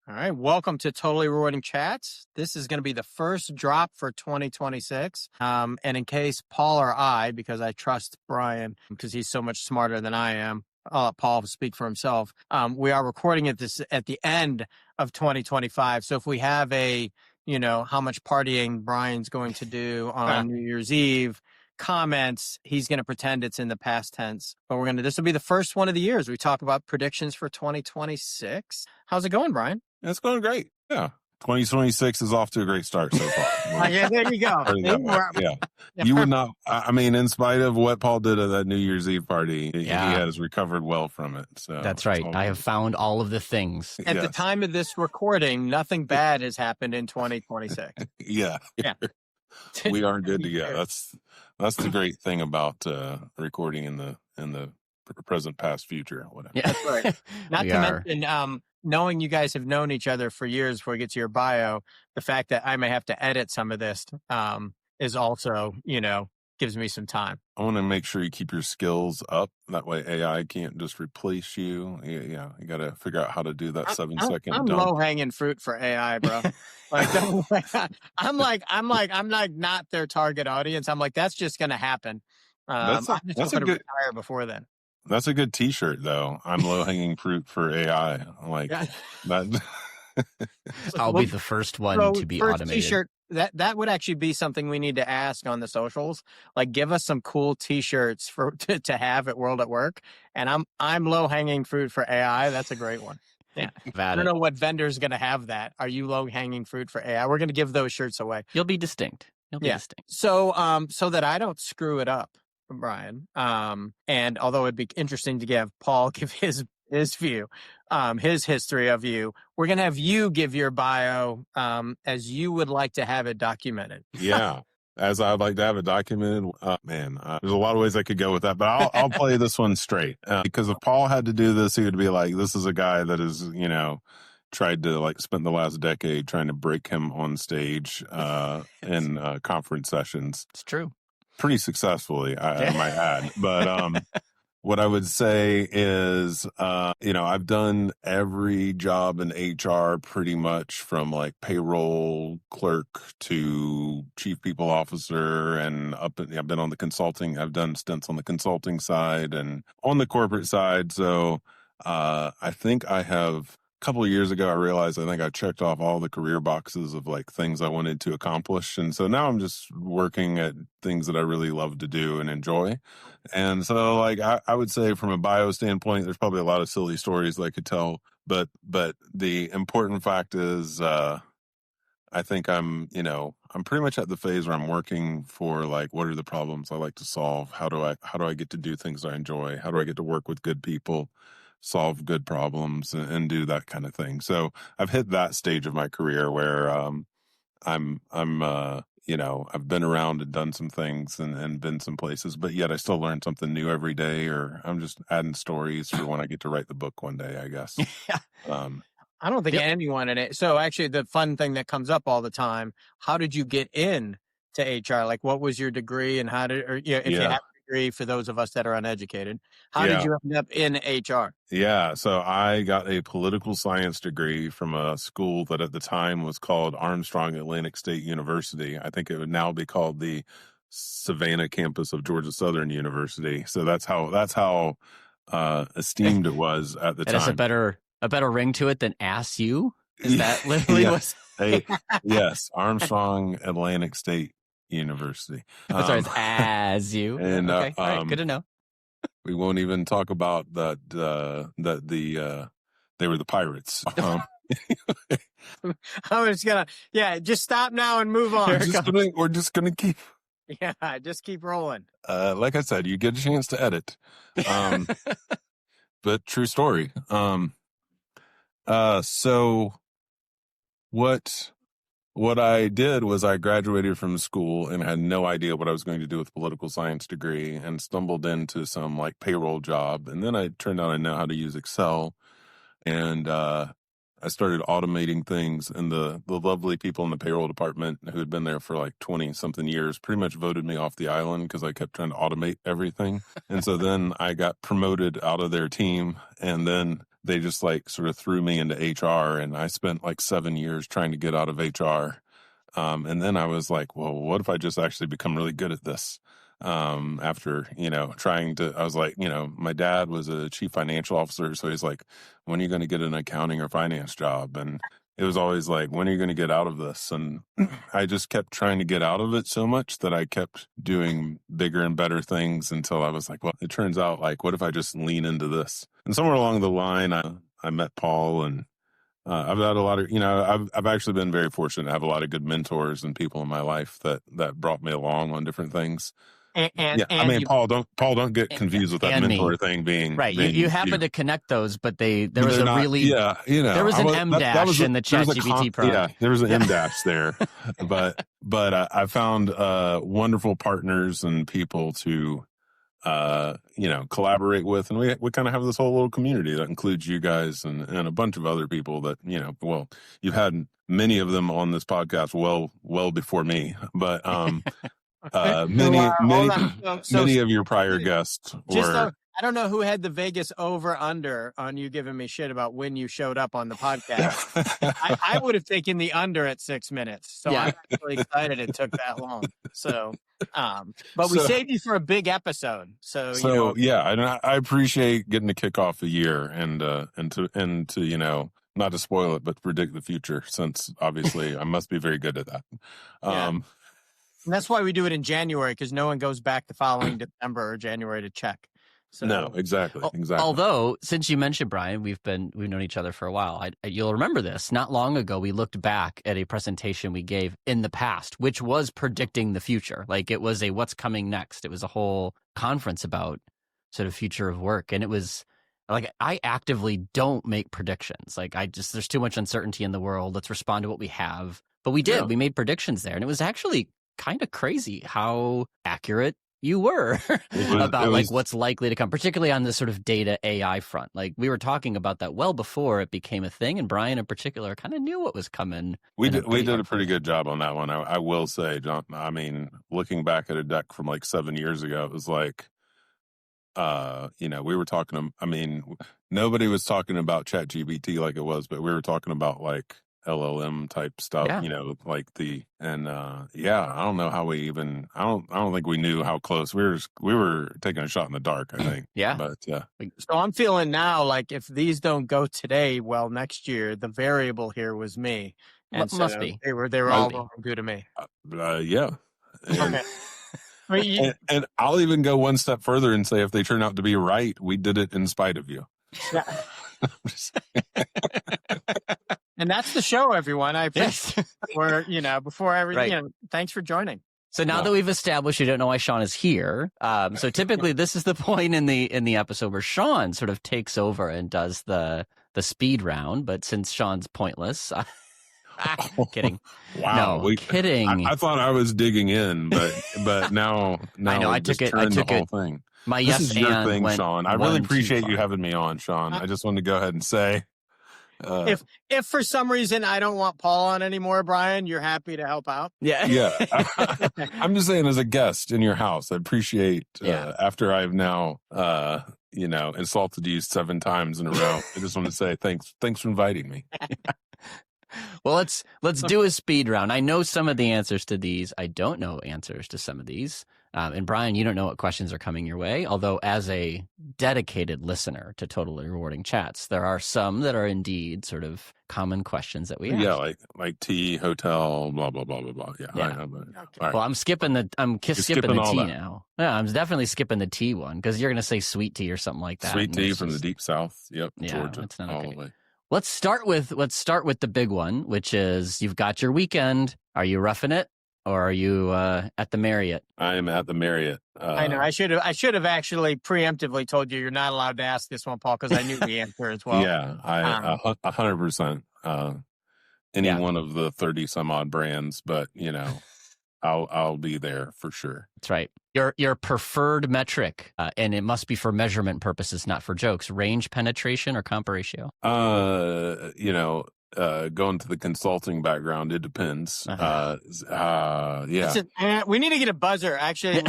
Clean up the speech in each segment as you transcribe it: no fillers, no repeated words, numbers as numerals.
All right. Welcome to Totally Rewarding Chats. This is going to be the first drop for 2026. And in case Paul or I, because I trust Bryan because he's so much smarter than I am, I'll let Paul speak for himself. We are recording it at the end of 2025. So if we have how much partying Bryan's going to do on New Year's Eve comments, he's going to pretend it's in the past tense. But this will be the first one of the years. We talk about predictions for 2026. How's it going, Bryan? It's going great. Yeah. 2026 is off to a great start so far. Yeah, there you go. Yeah. You would not, in spite of what Paul did at that New Year's Eve party, he has recovered well from it. So that's right. I have found all of the things. At the time of this recording, nothing bad has happened in 2026. Yeah. We are good to go. That's the great thing about recording in the present, past, future, whatever. Yeah, that's right. Not to mention, knowing you guys have known each other for years before we get to your bio, the fact that I may have to edit some of this is also, gives me some time. I want to make sure you keep your skills up. That way AI can't just replace you. Yeah. You got to figure out how to do that 7-second I'm dump. low-hanging fruit for AI, bro. I'm not their target audience. I'm like, that's just going to happen. I'm just going to retire before then. That's a good T-shirt, though. I'm low-hanging fruit for AI. That. I'll be the first one to be automated. T-shirt, that would actually be something we need to ask on the socials. Like, give us some cool T-shirts to have at World at Work. And I'm low-hanging fruit for AI. That's a great one. Yeah, I don't know what vendor's going to have that. Are you low-hanging fruit for AI? We're going to give those shirts away. You'll be distinct. Distinct. So that I don't screw it up, Bryan. And although it'd be interesting to have Paul give his view, his history of you, we're going to have you give your bio as you would like to have it documented. Yeah, as I'd like to have it documented. There's a lot of ways I could go with that, but I'll play this one straight. Because if Paul had to do this, he would be like, this is a guy that is, tried to spend the last decade trying to break him on stage in conference sessions. It's true. Pretty successfully, I might add. But what I would say is, I've done every job in HR pretty much, from payroll clerk to chief people officer, and I've been on the consulting. I've done stints on the consulting side and on the corporate side. So I think I have. A couple of years ago, I realized I think I checked off all the career boxes of things I wanted to accomplish. And so now I'm just working at things that I really love to do and enjoy. And so I would say from a bio standpoint, there's probably a lot of silly stories that I could tell. But the important fact is I think I'm pretty much at the phase where I'm working for what are the problems I like to solve? How do I get to do things I enjoy? How do I get to work with good people? Solve good problems and do that kind of thing. So I've hit that stage of my career where I've been around and done some things and been some places, but yet I still learn something new every day, or I'm just adding stories for when I get to write the book one day, I guess. I don't think anyone in it. So actually the fun thing that comes up all the time, how did you get in to HR? What was your degree, and if you have a degree, for those of us that are uneducated, how did you end up in HR? Yeah, so I got a political science degree from a school that at the time was called Armstrong Atlantic State University. I think it would now be called the Savannah campus of Georgia Southern University. So that's how esteemed it was at the time. It has a better ring to it than ASU. Is that literally was? Yes, Armstrong Atlantic State University. Sorry, it's as you. And okay. All right, good to know. We won't even talk about that. They were the pirates. I was just stop now and move on. We're just gonna keep. Yeah, just keep rolling. Like I said, you get a chance to edit. But true story. So what I did was I graduated from school and had no idea what I was going to do with a political science degree, and stumbled into some payroll job. And then I turned out I know how to use Excel, and I started automating things. And the lovely people in the payroll department who had been there for 20 something years pretty much voted me off the island because I kept trying to automate everything. And so then I got promoted out of their team, and then they just like sort of threw me into HR, and I spent like 7 years trying to get out of HR. And then I was like, well, what if I just actually become really good at this? After, I was like, my dad was a chief financial officer. So he's like, when are you going to get an accounting or finance job? And it was always like, when are you going to get out of this? And I just kept trying to get out of it so much that I kept doing bigger and better things until I was like, well, it turns out like, what if I just lean into this? And somewhere along the line, I met Paul, and I've had a lot of, I've actually been very fortunate to have a lot of good mentors and people in my life that brought me along on different things. Paul, don't get confused with that mentor thing being right. You happen to connect those, but there was an M dash in the ChatGPT product. Yeah, there was an M dash there, but I found wonderful partners and people to collaborate with, and we kind of have this whole little community that includes you guys and a bunch of other people that you've had many of them on this podcast well before me, but many of your prior guests were. I don't know who had the Vegas over-under on you giving me shit about when you showed up on the podcast. I would have taken the under at 6 minutes. So I'm really excited it took that long. So, but we saved you for a big episode. I appreciate getting to kick off the year and to not to spoil it, but predict the future, since obviously I must be very good at that. And that's why we do it in January, because no one goes back the following December or January to check. So, no, exactly. Although, since you mentioned Bryan, we've known each other for a while. You'll remember this. Not long ago, we looked back at a presentation we gave in the past, which was predicting the future. Like, it was a what's coming next. It was a whole conference about sort of future of work, and it was like, I actively don't make predictions. Like, there's too much uncertainty in the world. Let's respond to what we have. But we did. Yeah. We made predictions there, and it was actually kind of crazy how accurate you were about like what's likely to come, particularly on this sort of data AI front. Like, we were talking about that well before it became a thing, and Bryan in particular kind of knew what was coming. We did a pretty good job on that one. I will say, John, I mean, looking back at a deck from like 7 years ago, it was like, we were talking, nobody was talking about ChatGPT like it was, but we were talking about like LLM type stuff, I don't know how we even, I don't think we knew how close we were taking a shot in the dark, I think. But so I'm feeling now like if these don't go today, well, next year, the variable here was me. And must be. They were all going good to me. Yeah. Okay. And I'll even go one step further and say, if they turn out to be right, we did it in spite of you. Yeah. And that's the show, everyone. I appreciate before everything, thanks for joining. So now that we've established you don't know why Sean is here, so typically this is the point in the episode where Sean sort of takes over and does the speed round. But since Sean's pointless, kidding. Wow, kidding. I thought I was digging in, but now I know I took it. Thing. My this is your thing, Sean. I really appreciate you having me on, Sean. I just wanted to go ahead and say, if for some reason I don't want Paul on anymore, Bryan, you're happy to help out. Yeah. I'm just saying, as a guest in your house, I appreciate. After I've now, insulted you 7 times in a row, I just want to say thanks for inviting me. Well, let's do a speed round. I know some of the answers to these. I don't know answers to some of these. And Bryan, you don't know what questions are coming your way, although as a dedicated listener to Totally Rewarding Chats, there are some that are indeed sort of common questions that we ask. Yeah, like tea, hotel, blah, blah, blah, blah, blah. Yeah. Right. Well, I'm skipping the tea now. Yeah, I'm definitely skipping the tea one, because you're going to say sweet tea or something like that. Sweet tea from the deep south. Yep, yeah, Georgia, that's not all okay. the way. Let's start with the big one, which is, you've got your weekend. Are you roughing it, or are you at the Marriott? I am at the Marriott. I know. I should have actually preemptively told you you're not allowed to ask this one, Paul, because I knew the answer as well. Yeah, 100%. Any one of the 30 some odd brands, but I'll be there for sure. That's right. Your preferred metric, and it must be for measurement purposes, not for jokes. Range penetration or comp ratio? Going to the consulting background, it depends. Yeah. Listen, we need to get a buzzer. Actually,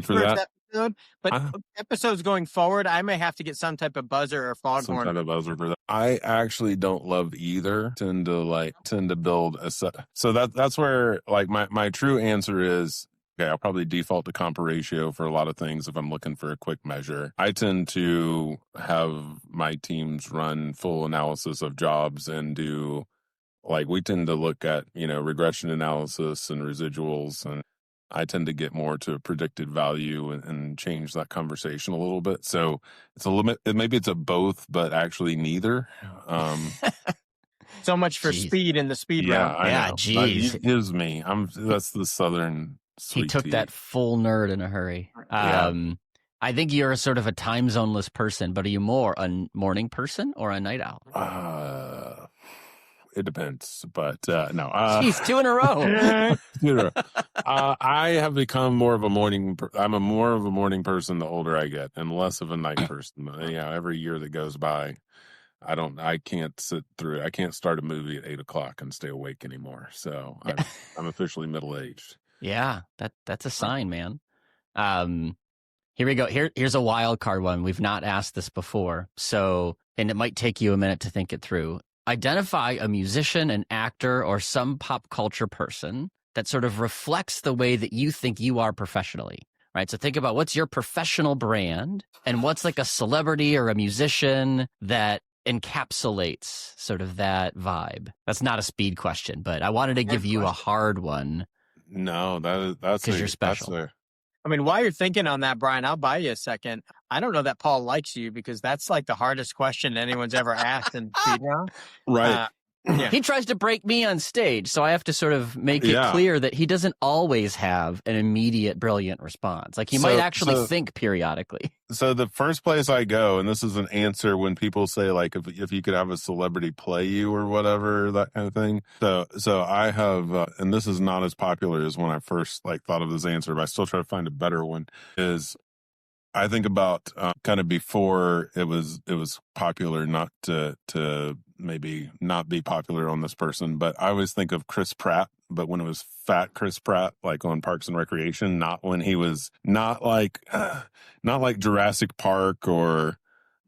for that. episode, but episodes going forward, I may have to get some type of buzzer or foghorn. Some kind of buzzer for that. I actually don't love either. Tend to build a set. So that's where like my true answer is, okay, I'll probably default to comp ratio for a lot of things if I'm looking for a quick measure. I tend to have my teams run full analysis of jobs and do, like, we tend to look at, regression analysis and residuals, and I tend to get more to predicted value and change that conversation a little bit. So it's a limit. Maybe it's a both, but actually neither. So much for speed in the speed round. Yeah, geez. That gives me. That's the Southern sweet He took tea. that full nerd in a hurry. I think you're sort of a time zoneless person, but are you more a morning person or a night owl? It depends, but no. Jeez, 2 in a row. 2 in a row. I have become more of a morning. I'm more of a morning person the older I get, and less of a night person. Every year that goes by, I can't sit through. I can't start a movie at 8:00 and stay awake anymore. So I'm officially middle aged. Yeah, that's a sign, man. Here we go. Here's a wild card one. We've not asked this before, and it might take you a minute to think it through. Identify a musician, an actor, or some pop culture person that sort of reflects the way that you think you are professionally, right? So think about what's your professional brand and what's like a celebrity or a musician that encapsulates sort of that vibe. That's not a speed question, but I wanted to give you a hard one. No, that's because you're special. I mean, while you're thinking on that, Brian, I'll buy you a second. I don't know that Paul likes you because that's like the hardest question anyone's ever asked in speed round. Right. Yeah. He tries to break me on stage, so I have to sort of make it clear that he doesn't always have an immediate brilliant response. Like he might actually think periodically. So the first place I go, and this is an answer when people say like if you could have a celebrity play you or whatever, that kind of thing. So I have, and this is not as popular as when I first thought of this answer, but I still try to find a better one. Is I think about kind of before it was popular, not to maybe not be popular on this person, but I always think of Chris Pratt, but when it was fat Chris Pratt, like on Parks and Recreation, not when he was not like Jurassic Park or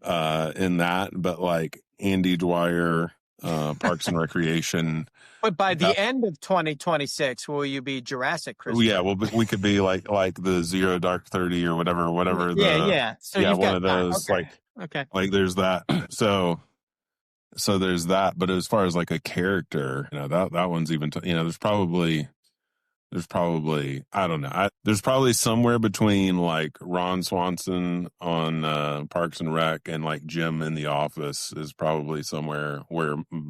in that, but like Andy Dwyer, Parks and Recreation. But by the end of 2026, will you be Jurassic Chris? Yeah, well, we could be like the Zero Dark 30 or whatever. Yeah. So you've one got of those. Okay. Like there's that. So there's that. But as far as like a character, that one's even. There's probably I don't know. There's probably somewhere between like Ron Swanson on Parks and Rec and like Jim in The Office is probably somewhere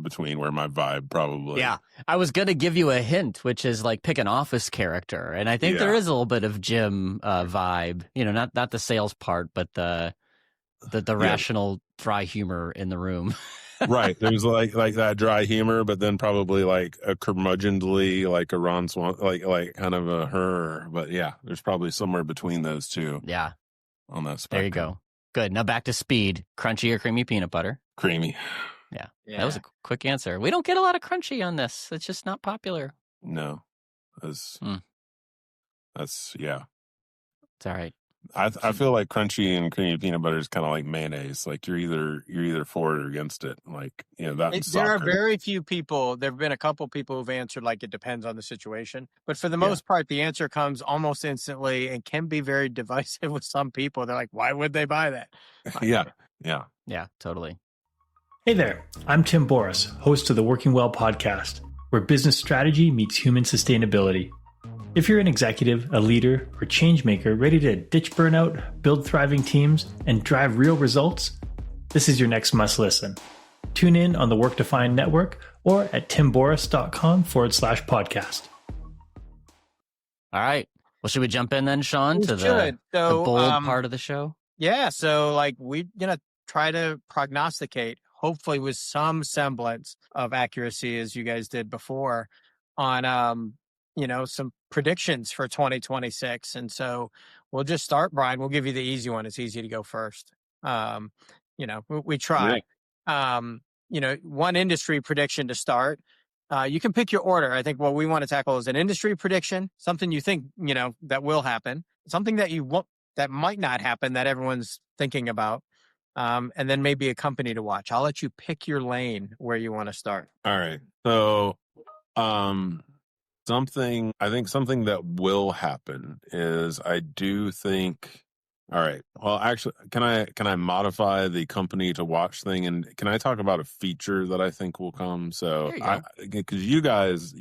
between where my vibe probably. Yeah, I was gonna give you a hint, which is like pick an Office character, and I think there is a little bit of Jim vibe. Not the sales part, but the rational dry humor in the room. Right. There's like that dry humor, but then probably like a curmudgeonly, like a Ron Swan, like kind of a her. But yeah, there's probably somewhere between those two. Yeah. On that spectrum. There you go. Good. Now back to speed. Crunchy or creamy peanut butter? Creamy. Yeah. That was a quick answer. We don't get a lot of crunchy on this. It's just not popular. No. That's yeah. It's all right. I feel like crunchy and creamy peanut butter is kind of like mayonnaise. Like you're either for it or against it. Like that. There are very few people. There have been a couple people who've answered like it depends on the situation, but for the most part, the answer comes almost instantly and can be very divisive with some people. They're like, "Why would they buy that?" Yeah, totally. Hey there, I'm Tim Boris, host of the Working Well podcast, where business strategy meets human sustainability. If you're an executive, a leader, or change maker ready to ditch burnout, build thriving teams, and drive real results, this is your next must listen. Tune in on the Work Defined Network or at timboris.com/podcast. All right. Well, should we jump in then, Sean, to the bold part of the show? Yeah. So we're going to try to prognosticate, hopefully with some semblance of accuracy, as you guys did before, on some predictions for 2026. And so we'll just start, Brian. We'll give you the easy one. It's easy to go first. We try. Yeah. One industry prediction to start. You can pick your order. I think what we want to tackle is an industry prediction, something you think, that will happen, something that you that might not happen that everyone's thinking about. And then maybe a company to watch. I'll let you pick your lane where you want to start. All right. So, something that will happen is I do think. All right. Well, actually, can I modify the company to watch thing, and can I talk about a feature that I think will come? So, because you guys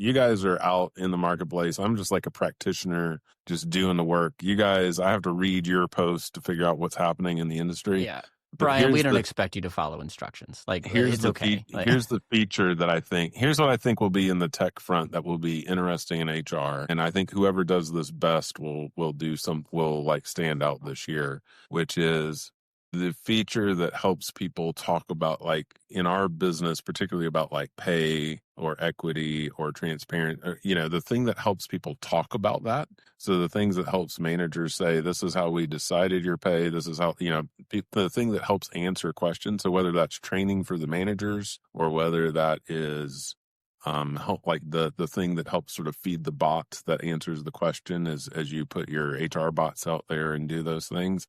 are out in the marketplace, I'm just like a practitioner, just doing the work. You guys, I have to read your post to figure out what's happening in the industry. Yeah. Brian, we don't expect you to follow instructions. Like, it's okay. Here's the feature that here's what I think will be in the tech front that will be interesting in HR. And I think whoever does this best will like stand out this year, which is the feature that helps people talk about, like in our business, particularly about like pay or equity or transparent, or, the thing that helps people talk about that. So the things that helps managers say, this is how we decided your pay. This is how, the thing that helps answer questions. So whether that's training for the managers or whether that is help, like the thing that helps sort of feed the bot that answers the question as you put your HR bots out there and do those things.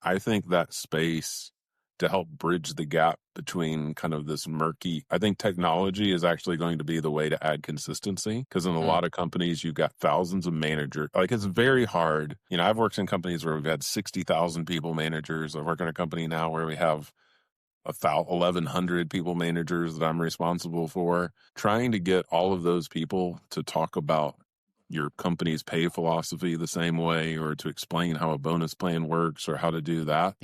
I think that space to help bridge the gap between kind of this murky, I think technology is actually going to be the way to add consistency, because in a lot of companies, you've got thousands of managers. Like, it's very hard. I've worked in companies where we've had 60,000 people managers. I work in a company now where we have 1,100 people managers that I'm responsible for. Trying to get all of those people to talk about your company's pay philosophy the same way, or to explain how a bonus plan works or how to do that,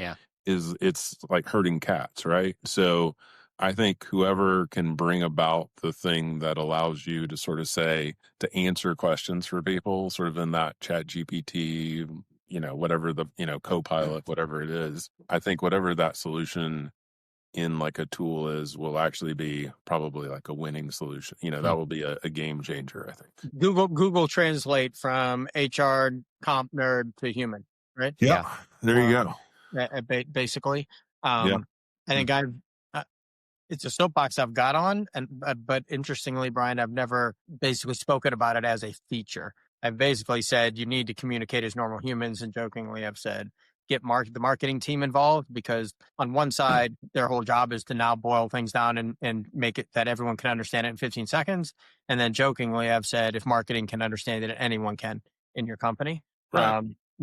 it's like herding cats, right? So I think whoever can bring about the thing that allows you to sort of say, to answer questions for people, sort of in that Chat GPT, whatever the, Copilot, whatever it is, I think whatever that solution in like a tool will actually be probably like a winning solution. That will be a game changer, I think. Google Translate from HR comp nerd to human, right? Yeah. There you go. Basically. I think it's a soapbox I've got on, but interestingly, Brian, I've never basically spoken about it as a feature. I've basically said you need to communicate as normal humans, and jokingly I've said, get the marketing team involved, because on one side, their whole job is to now boil things down and make it that everyone can understand it in 15 seconds. And then jokingly, I've said, if marketing can understand it, anyone can in your company,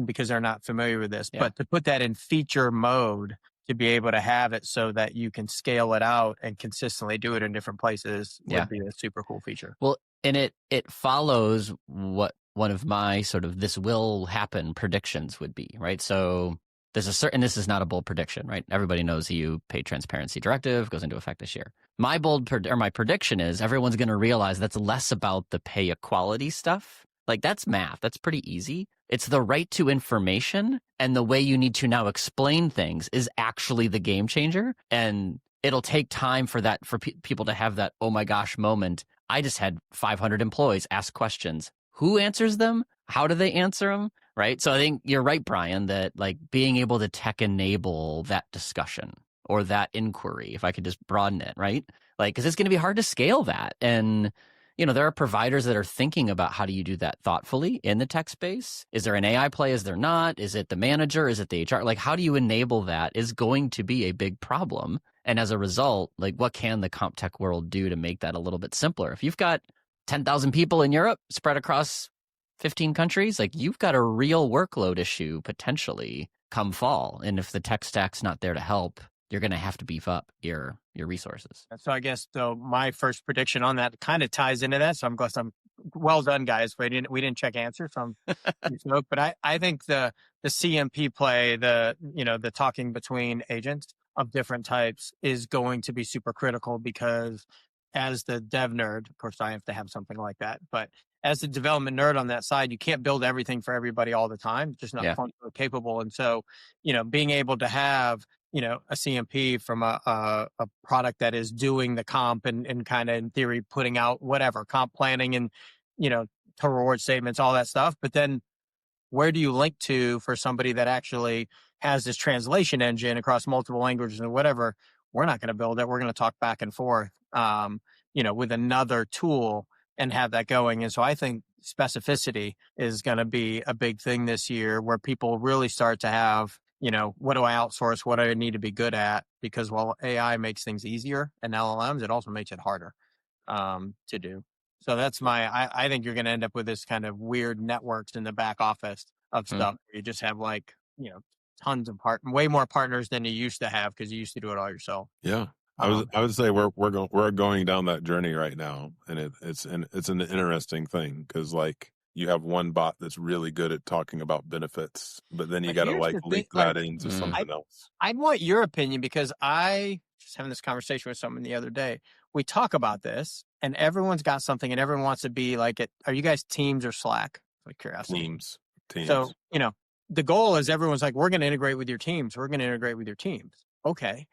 because they're not familiar with this. Yeah. But to put that in feature mode, to be able to have it so that you can scale it out and consistently do it in different places would be a super cool feature. Well, and it follows what one of my sort of this will happen predictions would be, right? So there's this is not a bold prediction, right? Everybody knows the EU pay transparency directive goes into effect this year. My my prediction is everyone's going to realize that's less about the pay equality stuff. Like, that's math. That's pretty easy. It's the right to information, and the way you need to now explain things is actually the game changer. And it'll take time for that, for people to have that, oh my gosh moment. I just had 500 employees ask questions. Who answers them? How do they answer them? Right. So I think you're right, Brian, that like being able to tech enable that discussion or that inquiry, if I could just broaden it, right? Like, because it's going to be hard to scale that. And, there are providers that are thinking about how do you do that thoughtfully in the tech space. Is there an AI play? Is there not? Is it the manager? Is it the HR? Like, how do you enable that is going to be a big problem. And as a result, like, what can the comp tech world do to make that a little bit simpler? If you've got 10,000 people in Europe spread across 15 countries, like, you've got a real workload issue potentially come fall. And if the tech stack's not there to help, you're going to have to beef up your resources. So I guess my first prediction on that kind of ties into that. So I'm glad well done, guys. We didn't check answers, so but I think the CMP play, the talking between agents of different types is going to be super critical, because as the dev nerd, of course I have to have something like that, but as the development nerd on that side, you can't build everything for everybody all the time. It's just not functionally capable. And so, being able to have, a CMP from a product that is doing the comp and kind of in theory putting out whatever comp planning and, to reward statements, all that stuff. But then where do you link to for somebody that actually has this translation engine across multiple languages and whatever? We're not going to build it. We're going to talk back and forth, with another tool and have that going. And so I think specificity is going to be a big thing this year, where people really start to have, what do I outsource? What do I need to be good at? Because while AI makes things easier and LLMs, it also makes it harder to do. So that's I think you're going to end up with this kind of weird networks in the back office of stuff. You just have tons of way more partners than you used to have, because you used to do it all yourself. Yeah. I would say we're going down that journey right now, and it's an interesting thing, because like you have one bot that's really good at talking about benefits, but then you got to link that into something else. I want your opinion, because I just having this conversation with someone the other day. We talk about this, and everyone's got something, and everyone wants to be like it. Are you guys Teams or Slack? Like curiosity. Teams. So the goal is everyone's like, we're going to integrate with your teams. We're going to integrate with your teams. Okay.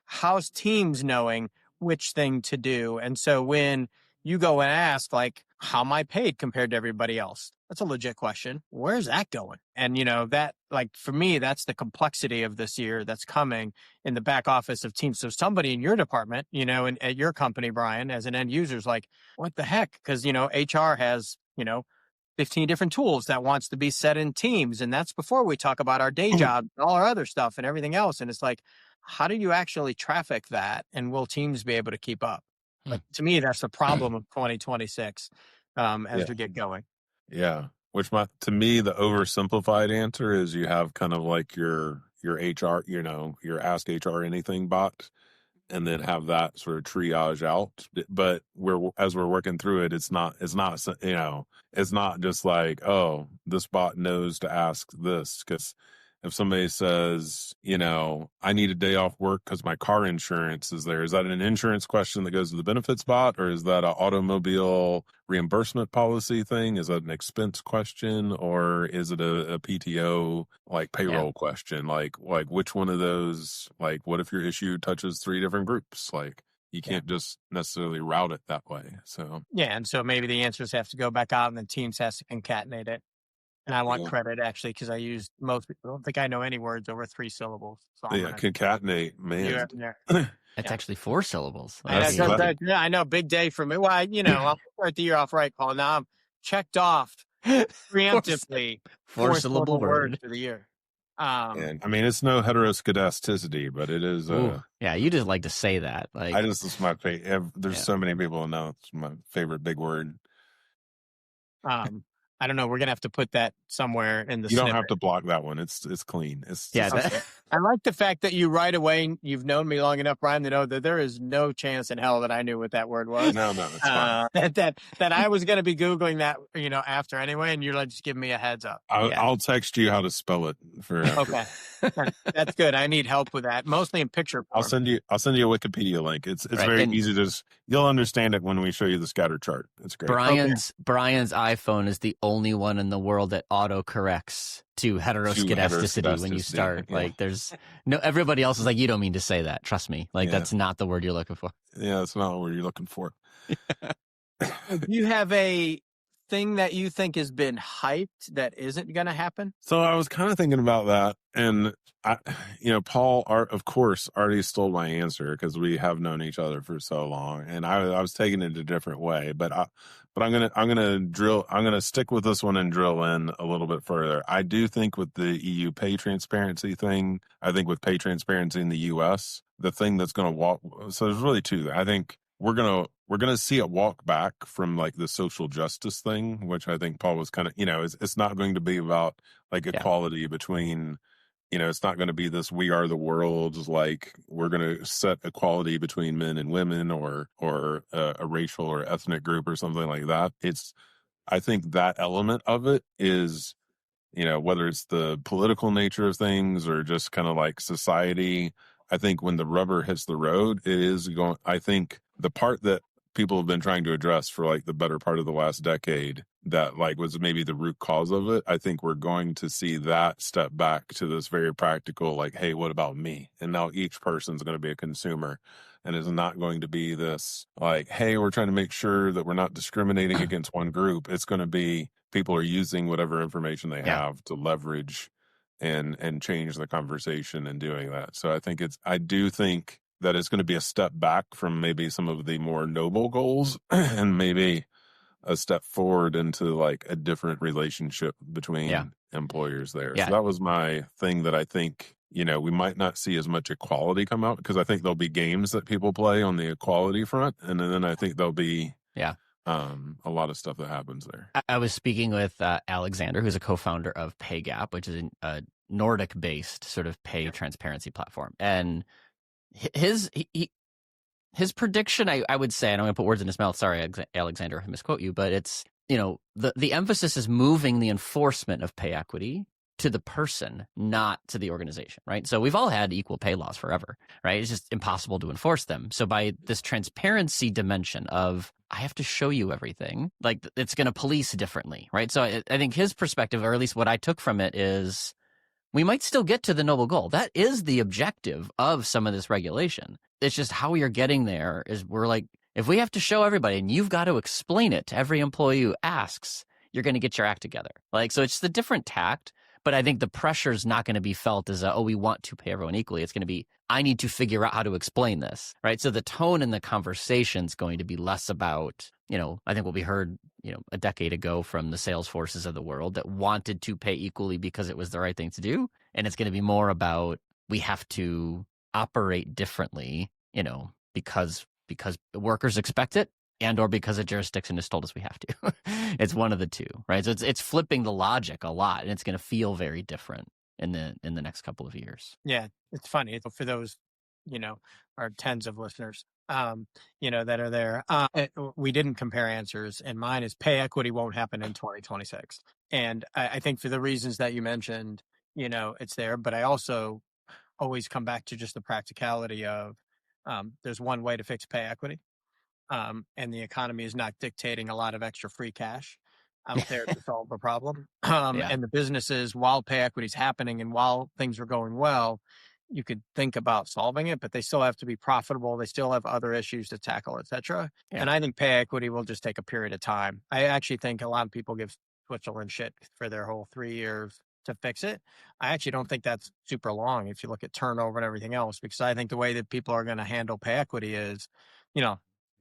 How's Teams knowing which thing to do? And so when you go and ask, like, how am I paid compared to everybody else? That's a legit question. Where's that going? And, that, like, for me, that's the complexity of this year that's coming in the back office of Teams. So somebody in your department, and at your company, Bryan, as an end user, is like, what the heck? Because, HR has, 15 different tools that wants to be set in Teams. And that's before we talk about our day job, all our other stuff and everything else. And it's like, how do you actually traffic that? And will Teams be able to keep up? Like, to me, that's the problem of 2026 as we get going. Yeah. Which to me, the oversimplified answer is you have kind of like your HR, your Ask HR Anything bot, and then have that sort of triage out. But as we're working through it, it's not just like, oh, this bot knows to ask this. Because if somebody says, I need a day off work because my car insurance is there, is that an insurance question that goes to the benefits bot, or is that an automobile reimbursement policy thing? Is that an expense question, or is it a PTO payroll question? Like which one of those? Like, what if your issue touches 3 different groups? Like, you can't just necessarily route it that way. So and so maybe the answers have to go back out, and then Teams has to concatenate it. And I want credit, actually, because I used most people. I don't think I know any words over 3 syllables. So concatenate, man. It's actually 4 syllables. I know. Big day for me. Well, I'll start the year off right, Paul. Now I'm checked off preemptively 4 syllable word for the year. And I mean, it's no heteroskedasticity, but it is. You just like to say that. Like, it's my favorite. There's so many people know it's my favorite big word. I don't know. We're gonna have to put that somewhere in the. You don't snippet. have to block that one. It's clean. I like the fact that you right away. You've known me long enough, Bryan, to know that there is no chance in hell that I knew what that word was. No, it's fine. That I was going to be googling that, after anyway, and you're like, just give me a heads up. I'll text you how to spell it for. Okay, that's good. I need help with that, mostly in picture form. I'll send you a Wikipedia link. It's very easy to. You'll understand it when we show you the scatter chart. It's great. Bryan's iPhone is the only one in the world that auto corrects to heteroskedasticity when you start. Yeah. Like, there's no, everybody else is like, you don't mean to say that. Trust me. Like, that's not the word you're looking for. Yeah, that's not the word you're looking for. Do you have a thing that you think has been hyped that isn't going to happen? So I was kind of thinking about that, and Paul, of course, already stole my answer because we have known each other for so long, and I was taking it a different way, but I'm gonna stick with this one and drill in a little bit further. I do think with the EU pay transparency thing, I think with pay transparency in the US, the thing that's going to walk. So there's really 2. I think we're gonna see it walk back from like the social justice thing, which I think Paul was kind of, it's not going to be about like equality between. It's not going to be this "we are the world," like we're going to set equality between men and women or a racial or ethnic group or something like that. I think that element of it is, whether it's the political nature of things or just kind of like society. I think when the rubber hits the road, it is going. I think the part that people have been trying to address for like the better part of the last decade, that like was maybe the root cause of it. I think we're going to see that step back to this very practical, like, hey, what about me? And now each person's going to be a consumer, and it's not going to be this like, hey, we're trying to make sure that we're not discriminating against one group. It's going to be people are using whatever information they have to leverage and change the conversation and doing that. So I do think that it's going to be a step back from maybe some of the more noble goals and maybe a step forward into like a different relationship between employers there. So that was my thing that I think, we might not see as much equality come out, because I think there'll be games that people play on the equality front. And then I think there'll be a lot of stuff that happens there. I was speaking with Alexander, who's a co-founder of PayGap, which is a Nordic-based sort of pay transparency platform. And his prediction, I would say, and I'm going to put words in his mouth. Sorry, Alexander, I misquote you, but it's, the emphasis is moving the enforcement of pay equity to the person, not to the organization, right? So we've all had equal pay laws forever, right? It's just impossible to enforce them. So by this transparency dimension of, I have to show you everything, like it's going to police differently, right? So I think his perspective, or at least what I took from it, is we might still get to the noble goal. That is the objective of some of this regulation. It's just how you're getting there is we're like, if we have to show everybody and you've got to explain it to every employee who asks, you're going to get your act together. Like, so it's the different tact, but I think the pressure is not going to be felt as we want to pay everyone equally. It's going to be, I need to figure out how to explain this, right? So the tone in the conversation is going to be less about, I think what we heard, a decade ago from the Salesforces of the world that wanted to pay equally because it was the right thing to do. And it's going to be more about, we have to operate differently, because workers expect it, and or because a jurisdiction has told us we have to. It's one of the two, right? So it's flipping the logic a lot, and it's going to feel very different in the next couple of years. Yeah, it's funny for those, our tens of listeners, that are there. We didn't compare answers, and mine is pay equity won't happen in 2026. And I think for the reasons that you mentioned, it's there. But I also always come back to just the practicality of there's one way to fix pay equity. And the economy is not dictating a lot of extra free cash out there to solve the problem. And the businesses, while pay equity is happening and while things are going well, you could think about solving it, but they still have to be profitable. They still have other issues to tackle, et cetera. Yeah. And I think pay equity will just take a period of time. I actually think a lot of people give Switzerland shit for their whole 3 years to fix it. I actually don't think that's super long if you look at turnover and everything else, because I think the way that people are going to handle pay equity is,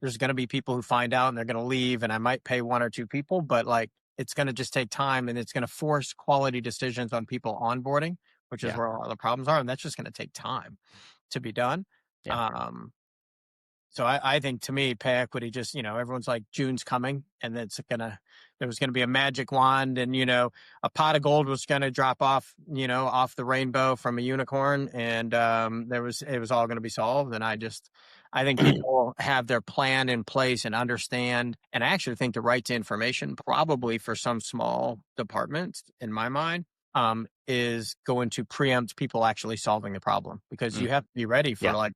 there's going to be people who find out and they're going to leave, and I might pay one or two people, but like it's going to just take time, and it's going to force quality decisions on people onboarding, which is where a lot of the problems are. And that's just going to take time to be done. Yeah. So I think, to me, pay equity just, everyone's like, June's coming, and there was going to be a magic wand, and, a pot of gold was going to drop off, off the rainbow from a unicorn. And it was all going to be solved. And I think people have their plan in place and understand. And I actually think the right to information, probably for some small departments, in my mind, is going to preempt people actually solving the problem, because you have to be ready for like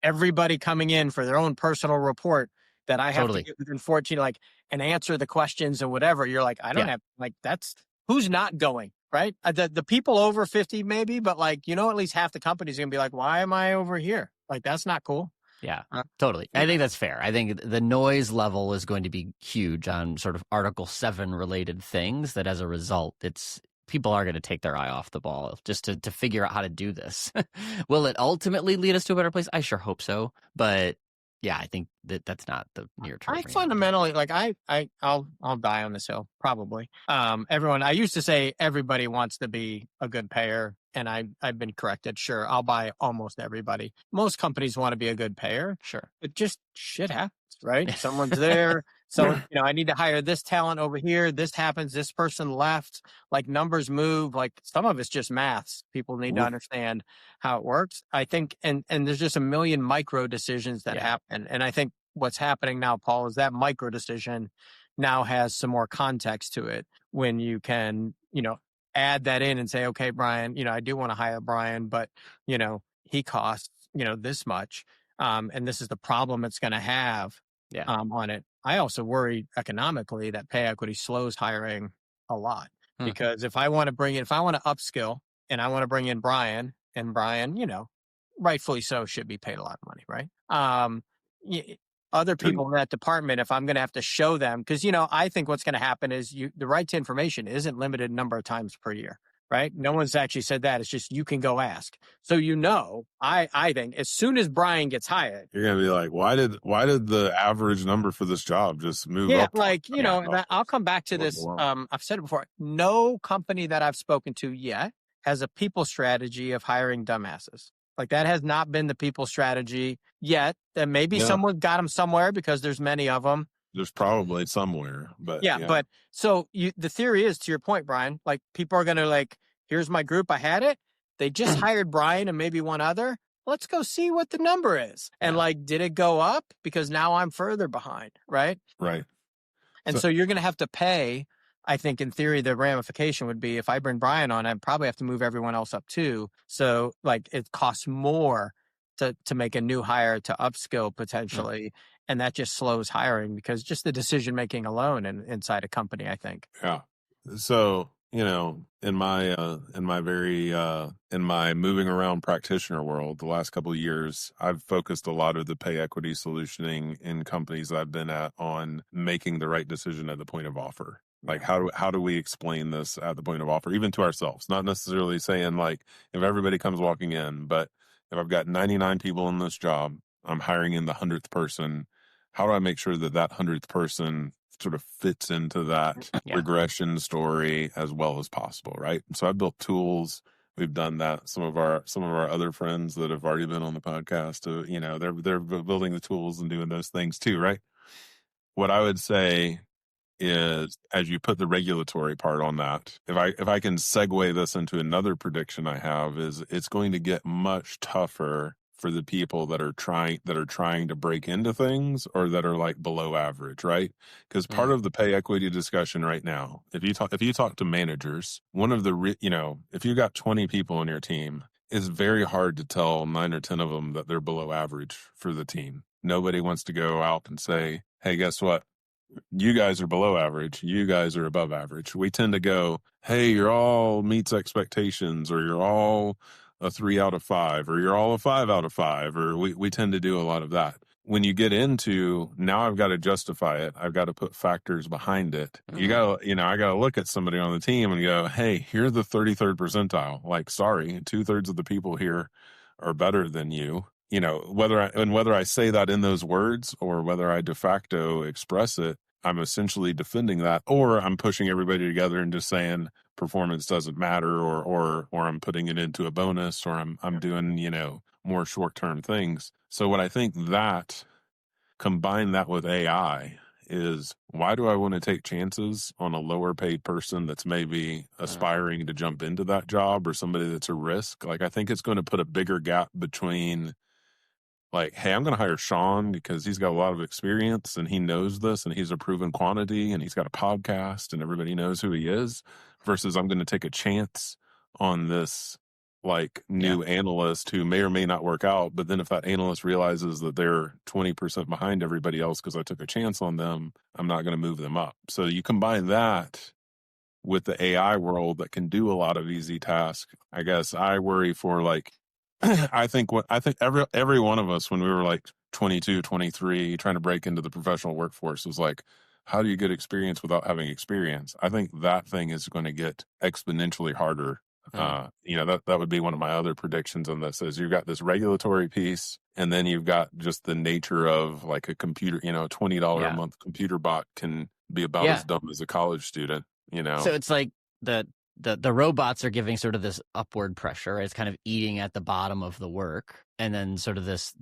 everybody coming in for their own personal report that I have to get within 14, and answer the questions and whatever. You're like, I don't have, that's who's not going, right? The people over 50 maybe, but at least half the company's going to be like, why am I over here? That's not cool. Yeah, totally. I think that's fair. I think the noise level is going to be huge on sort of Article 7 related things, that as a result, people are going to take their eye off the ball just to figure out how to do this. Will it ultimately lead us to a better place? I sure hope so. But yeah, I think that's not the near term. I fundamentally, I'll die on this hill, probably. I used to say everybody wants to be a good payer, and I've been corrected. Sure, I'll buy almost everybody. Most companies want to be a good payer. Sure. But just shit happens, right? Someone's there. So, I need to hire this talent over here. This happens. This person left. Numbers move. Some of it's just maths. People need to understand how it works. I think, and there's just a million micro decisions that happen. And I think what's happening now, Paul, is that micro decision now has some more context to it, when you can, add that in and say, okay, Brian, I do want to hire Brian, but, he costs, this much. And this is the problem it's going to have on it. I also worry economically that pay equity slows hiring a lot, because if I want to upskill and I want to bring in Brian, and Brian, rightfully so, should be paid a lot of money, right? Other people in that department, if I'm going to have to show them, because, I think what's going to happen is the right to information isn't limited number of times per year. right? No one's actually said that. It's just, you can go ask. So, I think as soon as Bryan gets hired, you're going to be like, why did the average number for this job just move up? I'll come back to this. I've said it before. No company that I've spoken to yet has a people strategy of hiring dumbasses. Like, that has not been the people strategy yet. And maybe someone got them somewhere because there's many of them. There's probably somewhere, but but so the theory is, to your point, Bryan, like, people are going to like, here's my group. I had it. They just hired Bryan and maybe one other. Let's go see what the number is. And like, did it go up? Because now I'm further behind. Right. Right. And so you're going to have to pay. I think in theory, the ramification would be, if I bring Bryan on, I probably have to move everyone else up too. So like, it costs more to make a new hire, to upskill potentially. And that just slows hiring, because just the decision making alone inside a company, I think. Yeah. So, in my moving around practitioner world, the last couple of years, I've focused a lot of the pay equity solutioning in companies I've been at on making the right decision at the point of offer. Like, how do we explain this at the point of offer, even to ourselves? Not necessarily saying like, if everybody comes walking in, but if I've got 99 people in this job, I'm hiring in the 100th person. How do I make sure that 100th person sort of fits into that regression story as well as possible, right? So I built tools. We've done that. Some of our other friends that have already been on the podcast, they're building the tools and doing those things too, right? What I would say is, as you put the regulatory part on that, if I can segue this into another prediction I have, is it's going to get much tougher for the people that are trying to break into things, or that are like below average, right? Because part of the pay equity discussion right now, if you talk to managers, one of the if you got 20 people on your team, it's very hard to tell 9 or 10 of them that they're below average for the team. Nobody wants to go out and say, hey, guess what? You guys are below average. You guys are above average. We tend to go, hey, you're all meets expectations, or you're all a 3 out of 5, or you're all a 5 out of 5, or we tend to do a lot of that. When you get into, now I've got to justify it, I've got to put factors behind it. You got to, I got to look at somebody on the team and go, hey, you're the 33rd percentile. Like, sorry, 2/3 of the people here are better than you. Whether I say that in those words, or whether I de facto express it, I'm essentially defending that, or I'm pushing everybody together and just saying performance doesn't matter, or I'm putting it into a bonus, or I'm doing, more short-term things. So what I think that, combine that with AI, is, why do I want to take chances on a lower paid person that's maybe aspiring to jump into that job, or somebody that's a risk? Like, I think it's going to put a bigger gap between, like, hey, I'm going to hire Sean because he's got a lot of experience and he knows this and he's a proven quantity and he's got a podcast and everybody knows who he is, versus I'm going to take a chance on this like new analyst who may or may not work out. But then if that analyst realizes that they're 20% behind everybody else because I took a chance on them, I'm not going to move them up. So you combine that with the AI world that can do a lot of easy tasks. I guess I worry for, like, I think every one of us, when we were like 22, 23, trying to break into the professional workforce, was like, how do you get experience without having experience? I think that thing is going to get exponentially harder. That would be one of my other predictions on this, is you've got this regulatory piece, and then you've got just the nature of, like, a computer, a $20 a month computer bot can be about as dumb as a college student, So it's like the robots are giving sort of this upward pressure. It's kind of eating at the bottom of the work. And then sort of this,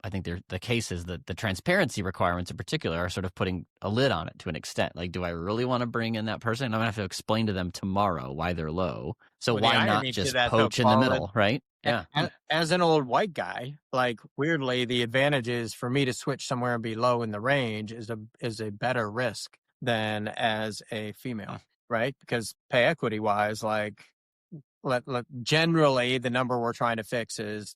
I think the case is that the transparency requirements in particular are sort of putting a lid on it to an extent. Like, do I really want to bring in that person? I'm going to have to explain to them tomorrow why they're low. So why not just poach in the middle, right? Yeah. As an old white guy, like, weirdly, the advantage is for me to switch somewhere and be low in the range is a better risk than as a female, right? Because pay equity wise, like, generally the number we're trying to fix is,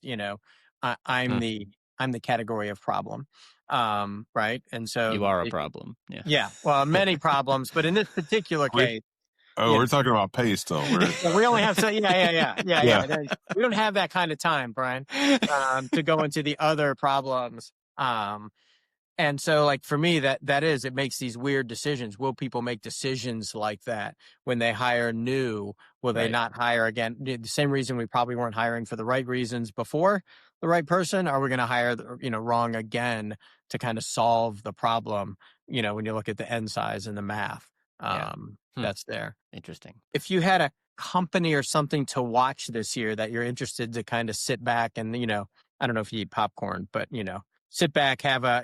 I'm the category of problem, right? And so you are a problem. Yeah. Well, many problems, but in this particular case. We're talking about pay still. We only have yeah. We don't have that kind of time, Bryan, to go into the other problems. And so, like, for me, it makes these weird decisions. Will people make decisions like that when they hire new? Will they not hire again? The same reason we probably weren't hiring for the right reasons before the right person. Are we going to hire, wrong again to kind of solve the problem? When you look at the end size and the math, that's there. Interesting. If you had a company or something to watch this year that you're interested to kind of sit back and, I don't know if you eat popcorn, but, sit back, have a,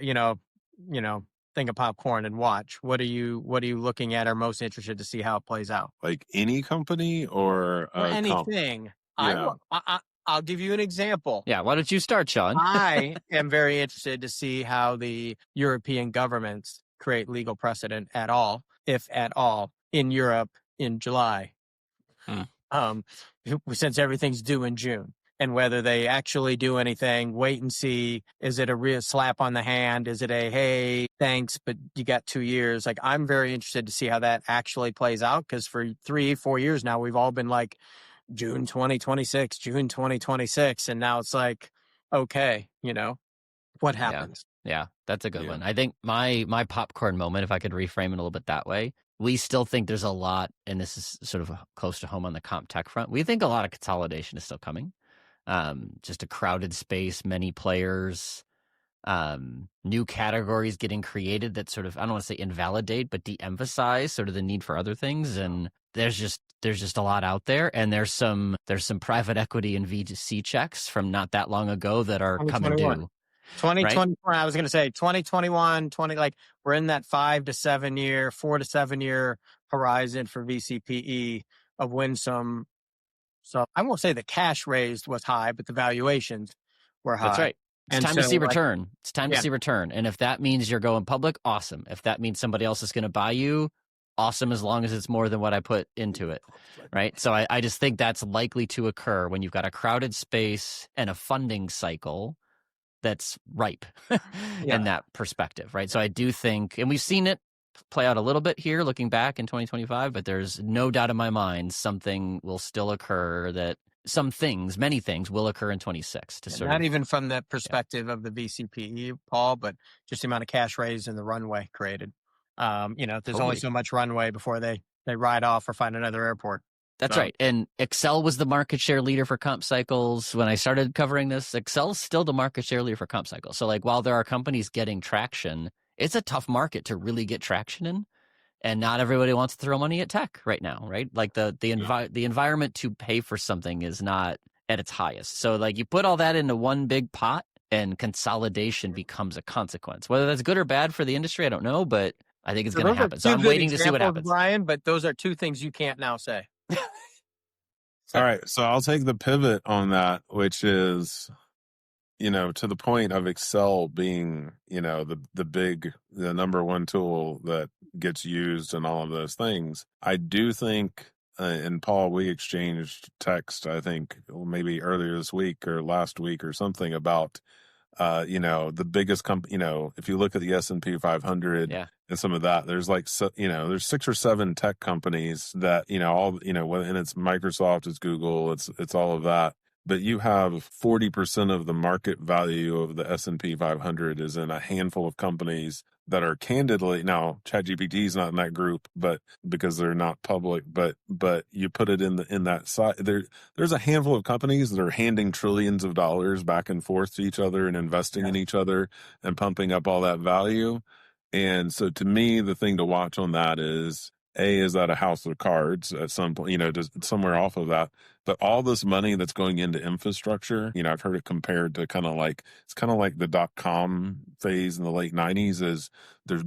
thing of popcorn and watch. What are you looking at or most interested to see how it plays out? Like any company or anything. I'll give you an example. Yeah. Why don't you start, Sean? I am very interested to see how the European governments create legal precedent at all, if at all, in Europe in July. Since everything's due in June. And whether they actually do anything, wait and see. Is it a real slap on the hand? Is it a, hey, thanks, but you got 2 years? Like, I'm very interested to see how that actually plays out, because for 3-4 years now, we've all been like, June 2026, June 2026. And now it's like, okay, what happens? Yeah, that's a good one. I think my popcorn moment, if I could reframe it a little bit that way, we still think there's a lot, and this is sort of close to home on the comp tech front. We think a lot of consolidation is still coming. Just a crowded space, many players, new categories getting created that sort of, I don't want to say invalidate, but de-emphasize sort of the need for other things. And there's just a lot out there. And there's some private equity and VC checks from not that long ago that are coming due. 2021, right? I was going to say 2021, we're in that 4 to 7 year horizon for VCPE of when some. So I won't say the cash raised was high, but the valuations were high. That's right. It's time to see return. It's time to see return. And if that means you're going public, awesome. If that means somebody else is going to buy you, awesome, as long as it's more than what I put into it. Right. So I just think that's likely to occur when you've got a crowded space and a funding cycle that's ripe in that perspective. Right. So I do think, and we've seen it play out a little bit here looking back in 2025, but there's no doubt in my mind something will still occur, that many things will occur in 26 to sort not of, even from the perspective of the VCPE, Paul, but just the amount of cash raised and the runway created. There's only so much runway before they ride off or find another airport. That's right. And Excel was the market share leader for comp cycles. When I started covering this, Excel's still the market share leader for comp cycles. So like, while there are companies getting traction, it's a tough market to really get traction in, and not everybody wants to throw money at tech right now, right? Like the environment to pay for something is not at its highest. So like, you put all that into one big pot, and consolidation becomes a consequence. Whether that's good or bad for the industry, I don't know, but I think it's going to happen. So I'm waiting to see what happens. Bryan, but those are two things you can't now say. All right, so I'll take the pivot on that, which is, to the point of Excel being, the number one tool that gets used in all of those things. I do think, and Paul, we exchanged text, I think maybe earlier this week or last week or something about, the biggest company, if you look at the S&P 500 and some of that, there's there's 6 or 7 tech companies that, and it's Microsoft, it's Google, it's all of that. But you have 40% of the market value of the S&P 500 is in a handful of companies that are candidly, now ChatGPT is not in that group, but because they're not public, but you put it in that side, there's a handful of companies that are handing trillions of dollars back and forth to each other and investing in each other and pumping up all that value. And so to me, the thing to watch on that is that a house of cards at some point, just somewhere off of that. But all this money that's going into infrastructure, I've heard it compared to it's kind of like the .com phase in the late 90s. Is there's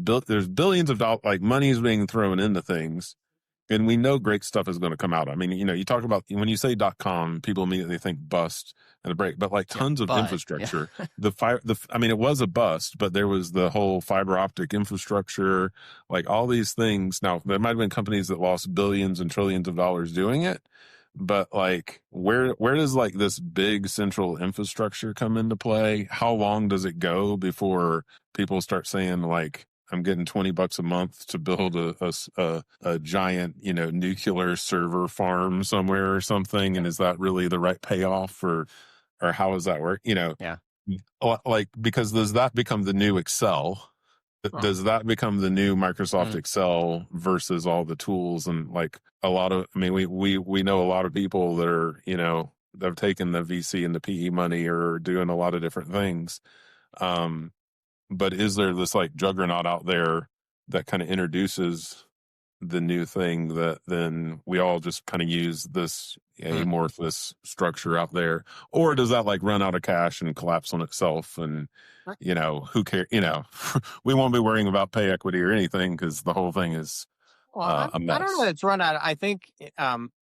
billions of dollars, like money is being thrown into things, and we know great stuff is going to come out. I mean, you talk about, when you say .com, people immediately think bust and a break, but like tons of infrastructure. It was a bust, but there was the whole fiber optic infrastructure, like all these things. Now, there might have been companies that lost billions and trillions of dollars doing it, but like, where does like this big central infrastructure come into play? How long does it go before people start saying like, I'm getting $20 a month to build a giant, nuclear server farm somewhere or something? And is that really the right payoff, or how does that work? Like, because does that become the new Excel? Does that become the new Microsoft Excel versus all the tools? And like a lot of, I mean, we know a lot of people that are, you know, that have taken the VC and the PE money or doing a lot of different things. But is there this like juggernaut out there that kind of introduces the new thing that then we all just kind of use this amorphous structure out there? Or does that like run out of cash and collapse on itself? And, you know, who cares? You know, we won't be worrying about pay equity or anything because the whole thing is a mess. I don't know that it's run out. I think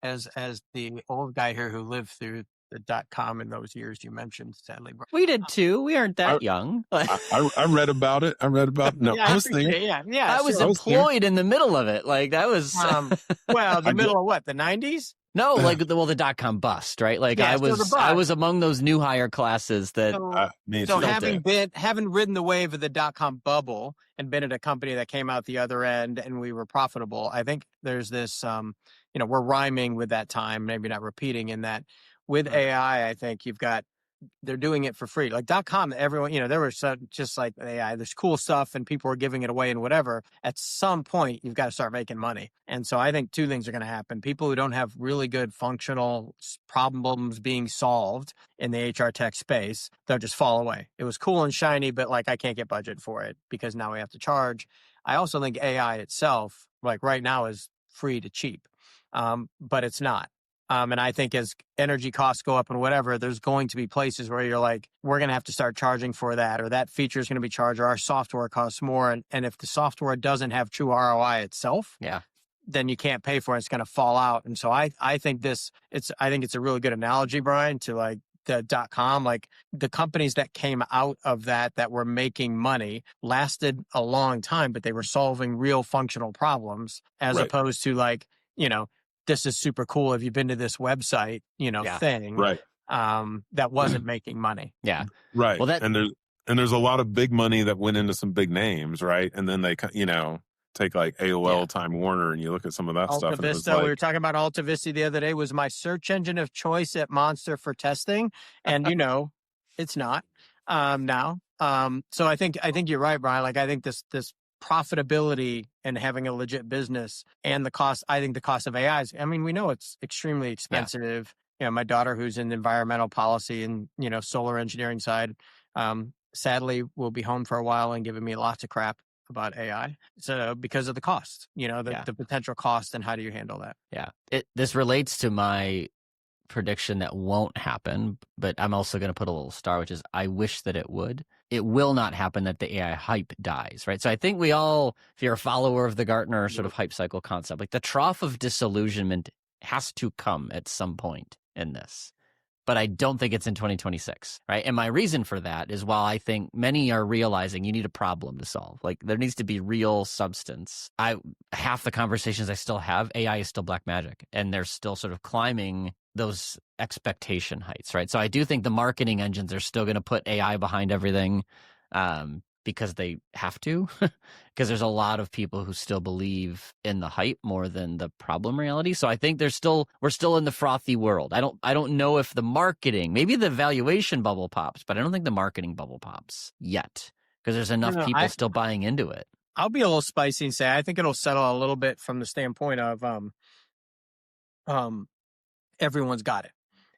as the old guy here who lived through the .com in those years you mentioned, sadly. We did too. We aren't that young. I read about it. No, yeah, I was thinking. Yeah. I was employed in the middle of it. Like that was well, the middle of what, the 90s? No, like the .com bust, right? Like I was among those new hire classes that. So having ridden the wave of the .com bubble and been at a company that came out the other end and we were profitable, I think there's this, you know, we're rhyming with that time, maybe not repeating in that. With AI, I think they're doing it for free. Like .com, everyone, you know, there was just like AI, there's cool stuff and people were giving it away and whatever. At some point, you've got to start making money. And so I think two things are going to happen. People who don't have really good functional problems being solved in the HR tech space, they'll just fall away. It was cool and shiny, but like I can't get budget for it because now we have to charge. I also think AI itself, like right now, is free to cheap, but it's not. And I think as energy costs go up and whatever, there's going to be places where you're like, we're going to have to start charging for that, or that feature is going to be charged, or our software costs more. And if the software doesn't have true ROI itself, then you can't pay for it. It's going to fall out. And so I think it's a really good analogy, Brian, to like the .com, like the companies that came out of that were making money lasted a long time, but they were solving real functional problems as opposed to like, you know, this is super cool. Have you been to this website, you know, thing, that wasn't making money. Yeah. Right. Well, and there's a lot of big money that went into some big names. Right. And then they, you know, take like AOL, Time Warner, and you look at some of that stuff. Alta Vista, we were talking about Alta Vista the other day, was my search engine of choice at Monster for testing. And, you know, it's not now. So I think you're right, Brian. Like, I think this profitability and having a legit business and the cost, I think the cost of AI is, I mean, we know it's extremely expensive. You know, my daughter who's in environmental policy and, you know, solar engineering side, sadly will be home for a while and giving me lots of crap about AI. So because of the cost, you know, the potential cost and how do you handle that? Yeah. This relates to my prediction that won't happen, but I'm also going to put a little star, which is I wish that it would. It will not happen that the AI hype dies, right? So I think we all, if you're a follower of the Gartner sort of hype cycle concept, like the trough of disillusionment has to come at some point in this. But I don't think it's in 2026, right? And my reason for that is while I think many are realizing you need a problem to solve, like there needs to be real substance. Half the conversations I still have, AI is still black magic, and they're still sort of climbing those expectation heights, right? So I do think the marketing engines are still going to put AI behind everything because they have to, because there's a lot of people who still believe in the hype more than the problem reality. So I think we're still in the frothy world. I don't know if the marketing, maybe the valuation bubble pops, but I don't think the marketing bubble pops yet because there's enough people still buying into it. I'll be a little spicy and say I think it'll settle a little bit from the standpoint of everyone's got it.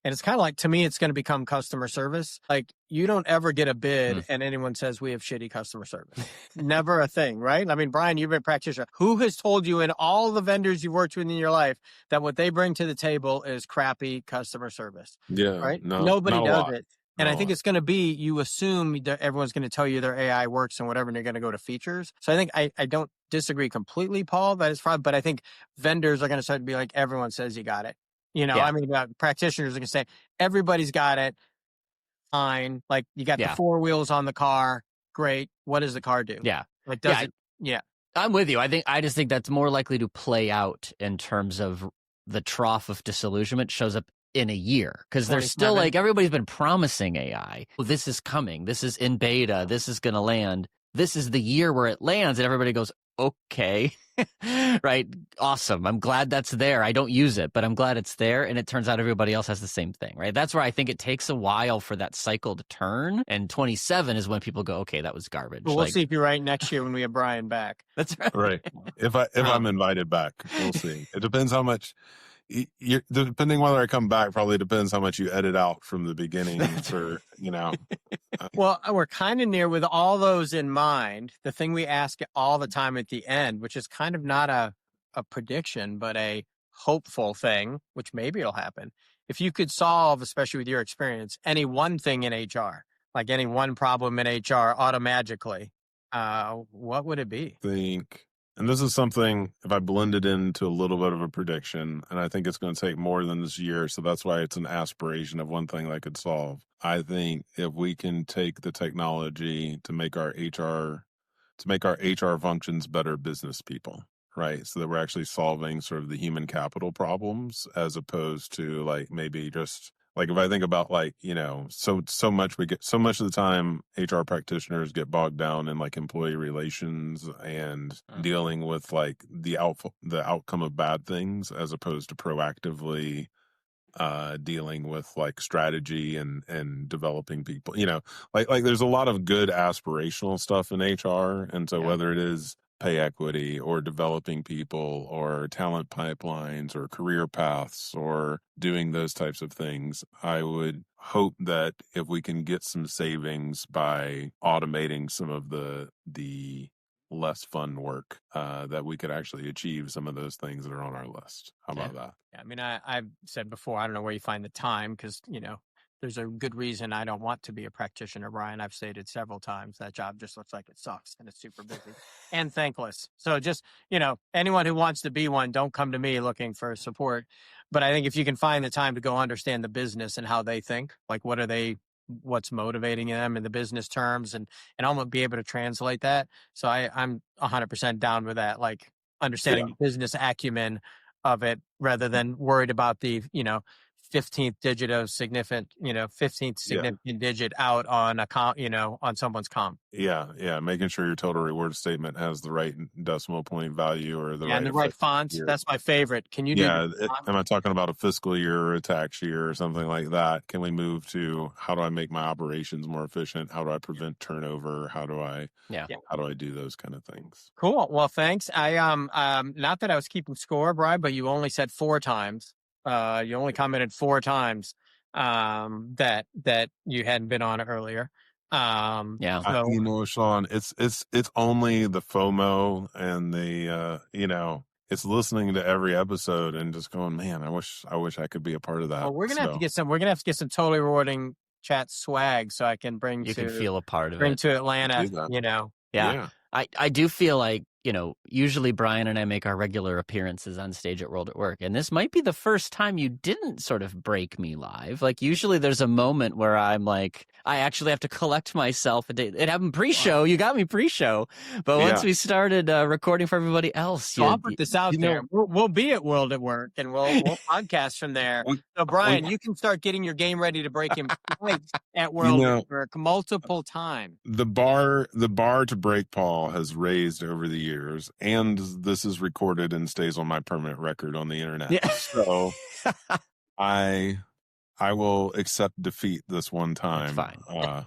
And it's kind of like, to me, it's going to become customer service. Like, you don't ever get a bid and anyone says we have shitty customer service. Never a thing, right? I mean, Brian, you've been a practitioner. Who has told you in all the vendors you've worked with in your life that what they bring to the table is crappy customer service? Yeah. Right? No, nobody does it. And I think it's going to be, you assume that everyone's going to tell you their AI works and whatever, and you're going to go to features. So I think I don't disagree completely, Paul, that is fraud, but I think vendors are going to start to be like, everyone says you got it. You know, I mean, practitioners are going to say, everybody's got it. Fine. Like, you got the four wheels on the car. Great. What does the car do? Yeah. Like, I'm with you. I just think that's more likely to play out in terms of the trough of disillusionment shows up in a year. Because there's still like, everybody's been promising AI. Well, this is coming. This is in beta. This is going to land. This is the year where it lands and everybody goes, okay. Right. Awesome. I'm glad that's there. I don't use it, but I'm glad it's there. And it turns out everybody else has the same thing, right? That's where I think it takes a while for that cycle to turn. And 27 is when people go, okay, that was garbage. Well, we'll see if you're right next year when we have Bryan back. That's right. Right. If I'm invited back, we'll see. It depends how much. Depending whether I come back, probably depends how much you edit out from the beginning. Well, we're kind of near with all those in mind. The thing we ask all the time at the end, which is kind of not a prediction, but a hopeful thing, which maybe it'll happen. If you could solve, especially with your experience, any one thing in HR, like any one problem in HR automagically, what would it be? And this is something, if I blend it into a little bit of a prediction, and I think it's going to take more than this year, so that's why it's an aspiration of one thing that I could solve. I think if we can take the technology to make our HR functions better business people, right? So that we're actually solving sort of the human capital problems, as opposed to like maybe just like if I think about like, so much of the time HR practitioners get bogged down in like employee relations and dealing with like the outcome of bad things, as opposed to proactively dealing with like strategy and developing people. Like there's a lot of good aspirational stuff in HR, and so whether it is pay equity or developing people or talent pipelines or career paths or doing those types of things, I would hope that if we can get some savings by automating some of the less fun work, that we could actually achieve some of those things that are on our list. How about that? Yeah, I mean, I've said before, I don't know where you find the time because, there's a good reason I don't want to be a practitioner, Bryan. I've stated several times that job just looks like it sucks and it's super busy and thankless. So just, anyone who wants to be one, don't come to me looking for support. But I think if you can find the time to go understand the business and how they think, like what's motivating them in the business terms and almost be able to translate that. So I'm 100% down with that, like understanding the business acumen of it rather than worried about the, 15th digit of significant digit out on on someone's comp. Yeah. Making sure your total reward statement has the right decimal point value or and the right font. Year. That's my favorite. Can you am I talking about a fiscal year or a tax year or something like that? Can we move to how do I make my operations more efficient? How do I prevent turnover? How do I do those kind of things? Cool. Well, thanks. I not that I was keeping score, Bryan, but you only said 4 times. You only commented 4 times that you hadn't been on earlier. Sean, it's only the FOMO and the it's listening to every episode and just going, man, I wish I could be a part of that. Well, we're gonna have to get some totally rewarding chat swag so I can feel a part of bring it to Atlanta. Yeah. I do feel like, usually Bryan and I make our regular appearances on stage at World at Work. And this might be the first time you didn't sort of break me live. Like usually there's a moment where I'm like, I actually have to collect myself. It happened pre-show. Wow. You got me pre-show. But once we started recording for everybody else. So I'll put this out there. We'll be at World at Work and we'll podcast from there. So Bryan, you can start getting your game ready to break him at World at Work multiple times. The bar to break Paul has raised over the years, and this is recorded and stays on my permanent record on the internet. Yeah. So I will accept defeat this one time. That's fine.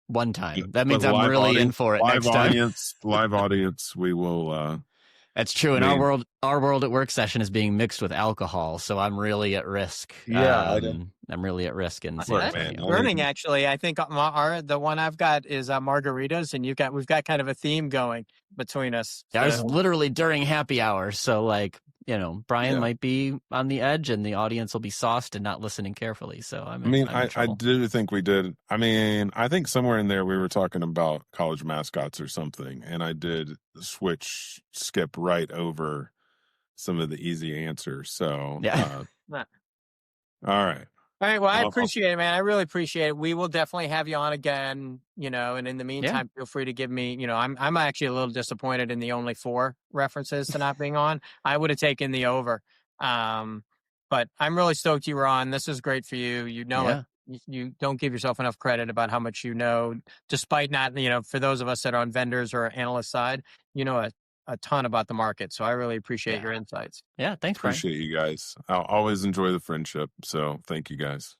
One time. That means I'm really in for it next time. Live audience, we will... That's true. And our world at work session is being mixed with alcohol, so I'm really at risk. Yeah, I'm really at risk. And learning, actually, I think the one I've got is margaritas, and we've got kind of a theme going between us. Yeah, so. It was literally during happy hour, so Bryan might be on the edge, and the audience will be sauced and not listening carefully. So I'm I do think we did. I think somewhere in there we were talking about college mascots or something, and I did skip right over some of the easy answers. So all right. All right. Well, I appreciate it, man. I really appreciate it. We will definitely have you on again, and in the meantime, feel free to give me, I'm actually a little disappointed in the only 4 references to not being on. I would have taken the over. But I'm really stoked you were on. This is great for you. It. You don't give yourself enough credit about how much despite not, for those of us that are on vendors or analyst side, a a ton about the market. So I really appreciate Yeah. your insights. Yeah, thanks, Bryan. Appreciate you guys. I'll always enjoy the friendship. So thank you guys.